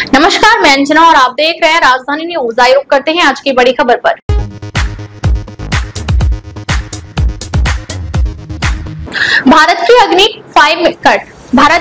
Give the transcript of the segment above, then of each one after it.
नमस्कार, मैं अंजना और आप देख रहे हैं राजधानी न्यूज। आइए रुक करते हैं आज की बड़ी खबर पर। भारत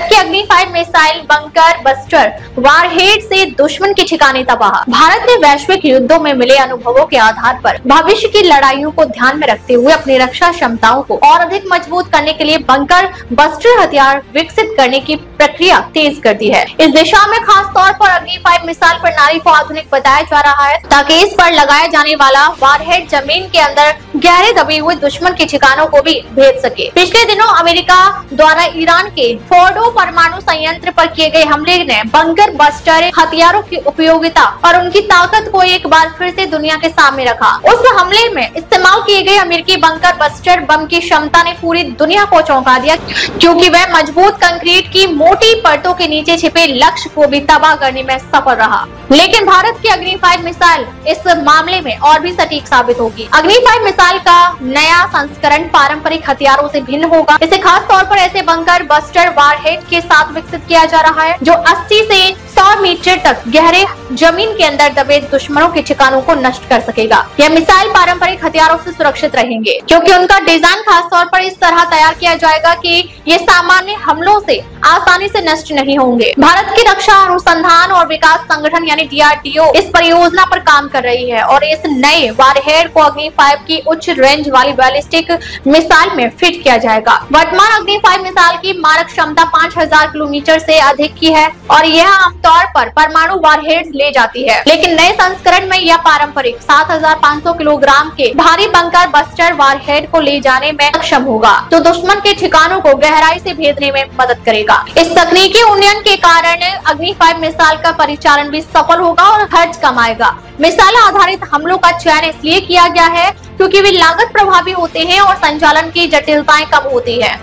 की अग्नि 5 मिसाइल बंकर बस्टर वारहेड से दुश्मन के ठिकाने तबाह। भारत ने वैश्विक युद्धों में मिले अनुभवों के आधार पर भविष्य की लड़ाइयों को ध्यान में रखते हुए अपनी रक्षा क्षमताओं को और अधिक मजबूत करने के लिए बंकर बस्टर हथियार विकसित करने की प्रक्रिया तेज कर दी है। इस दिशा में खास तौर पर अग्नि 5 मिसाइल प्रणाली को आधुनिक बताया जा रहा है ताकि इस पर लगाया जाने वाला वारहेड जमीन के अंदर गहरे दबे हुए दुश्मन के ठिकानों को भी भेद सके। पिछले दिनों अमेरिका द्वारा ईरान के फोर्डो परमाणु संयंत्र पर किए गए हमले ने बंकर बस्टर हथियारों की उपयोगिता और उनकी ताकत को एक बार फिर से दुनिया के सामने रखा। उस हमले में इस्तेमाल किए गए अमेरिकी बंकर बस्टर बम की क्षमता ने पूरी दुनिया को चौंका दिया, क्योंकि वह मजबूत कंक्रीट की मोटी परतों के नीचे छिपे लक्ष्य को भी तबाह करने में सफल रहा। लेकिन भारत की अग्नि 5 मिसाइल इस मामले में और भी सटीक साबित होगी। अग्नि 5 मिसाइल का नया संस्करण पारंपरिक हथियारों से भिन्न होगा। इसे खास तौर पर ऐसे बंकर बस्टर वारहेड के साथ विकसित किया जा रहा है जो 80 से 100 मीटर तक गहरे जमीन के अंदर दबे दुश्मनों के ठिकानों को नष्ट कर सकेगा। यह मिसाइल पारंपरिक हथियारों से सुरक्षित रहेंगे, क्योंकि उनका डिजाइन खास तौर पर इस तरह तैयार किया जाएगा कि ये सामान्य हमलों से आसानी से नष्ट नहीं होंगे। भारत की रक्षा अनुसंधान और विकास संगठन यानी DRDO इस परियोजना पर काम कर रही है और इस नए वारहेड को अग्नि 5 की उच्च रेंज वाली बैलिस्टिक मिसाइल में फिट किया जाएगा। वर्तमान अग्नि 5 मिसाइल की मारक क्षमता 5000 किलोमीटर से अधिक की है और यह आमतौर पर परमाणु वारहेड ले जाती है, लेकिन नए संस्करण में यह पारंपरिक 7500 किलोग्राम के भारी बंकर बस्टर वारहेड को ले जाने में सक्षम होगा, जो दुश्मन के ठिकानों को गहराई से भेदने में मदद करेगा। इस तकनीकी उन्नयन के कारण अग्नि 5 मिसाइल का परिचालन भी सफल होगा और खर्च कम आएगा। मिसाइल आधारित हमलों का चयन इसलिए किया गया है क्योंकि वे लागत प्रभावी होते हैं और संचालन की जटिलताएं कम होती है।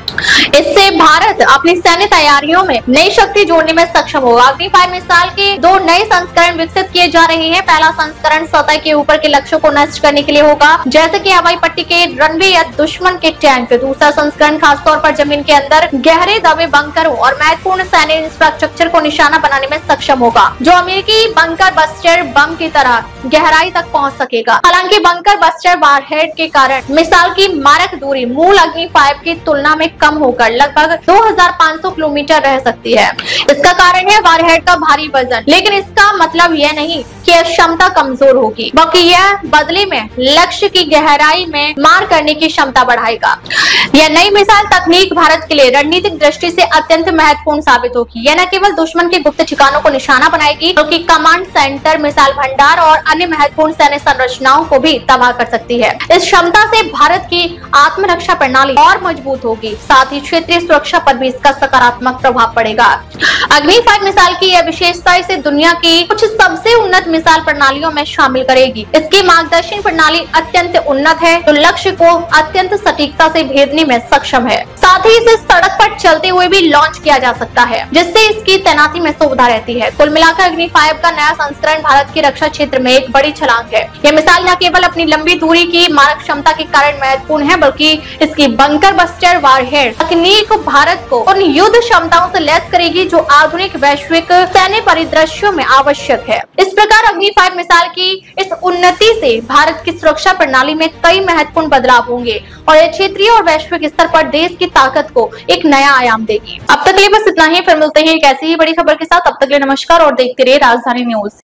इससे भारत अपनी सैन्य तैयारियों में नई शक्ति जोड़ने में सक्षम होगा। अग्नि 5 मिसाइल के 2 नए संस्करण विकसित किए जा रहे हैं। पहला संस्करण सतह के ऊपर के लक्ष्यों को नष्ट करने के लिए होगा, जैसे कि हवाई पट्टी के रनवे या दुश्मन के टैंक। दूसरा संस्करण खासतौर पर जमीन के अंदर गहरे दबे बंकरों और महत्वपूर्ण सैन्य इंफ्रास्ट्रक्चर को निशाना बनाने में सक्षम होगा, जो अमेरिकी बंकर बस्टर बम की तरह गहराई तक पहुंच सकेगा। हालांकि बंकर बस्टर वारहेड के कारण मिसाइल की मारक दूरी मूल अग्नि 5 की तुलना में कम होकर लगभग 2500 किलोमीटर रह सकती है। इसका कारण है वारहेड का भारी वजन, लेकिन इसका मतलब यह नहीं कि यह क्षमता कमजोर होगी, बल्कि यह बदले में लक्ष्य की गहराई में मार करने की क्षमता बढ़ाएगा। यह नई मिसाइल तकनीक भारत के लिए रणनीतिक दृष्टि से अत्यंत महत्वपूर्ण साबित होगी। यह न केवल दुश्मन के गुप्त ठिकानों को निशाना बनाएगी, बल्कि कमांड सेंटर, मिसाइल भंडार और अन्य महत्वपूर्ण सैन्य संरचनाओं को भी तबाह कर सकती है। इस क्षमता से भारत की आत्मरक्षा प्रणाली और मजबूत होगी, साथ ही क्षेत्रीय सुरक्षा पर भी इसका सकारात्मक प्रभाव पड़ेगा। अग्नि 5 मिसाइल की यह विशेषता इसे दुनिया की कुछ सबसे उन्नत मिसाइल प्रणालियों में शामिल करेगी। इसकी मार्गदर्शन प्रणाली अत्यंत उन्नत है, जो लक्ष्य को अत्यंत सटीकता से भेदने में सक्षम है। साथ ही इसे सड़क पर चलते हुए भी लॉन्च किया जा सकता है, जिससे इसकी तैनाती में सुविधा रहती है। कुल मिलाकर अग्नि 5 का नया संस्करण भारत की रक्षा क्षेत्र में एक बड़ी छलांग है। यह मिसाइल न केवल अपनी लंबी दूरी की मारक क्षमता के कारण महत्वपूर्ण है, बल्कि इसकी बंकर बस्टर वारहेड तकनीक भारत को उन युद्ध क्षमताओं से लैस करेगी जो आधुनिक वैश्विक सैन्य परिदृश्यों में आवश्यक है। इस प्रकार अग्नि 5 मिसाइल की इस उन्नति से भारत की सुरक्षा प्रणाली में कई महत्वपूर्ण बदलाव होंगे और यह क्षेत्रीय और वैश्विक स्तर पर देश की ताकत को एक नया आयाम देगी। अब तक के लिए बस इतना ही, फिर मिलते हैं एक ऐसी ही बड़ी खबर के साथ। अब तक के लिए नमस्कार और देखते रहिए राजधानी न्यूज।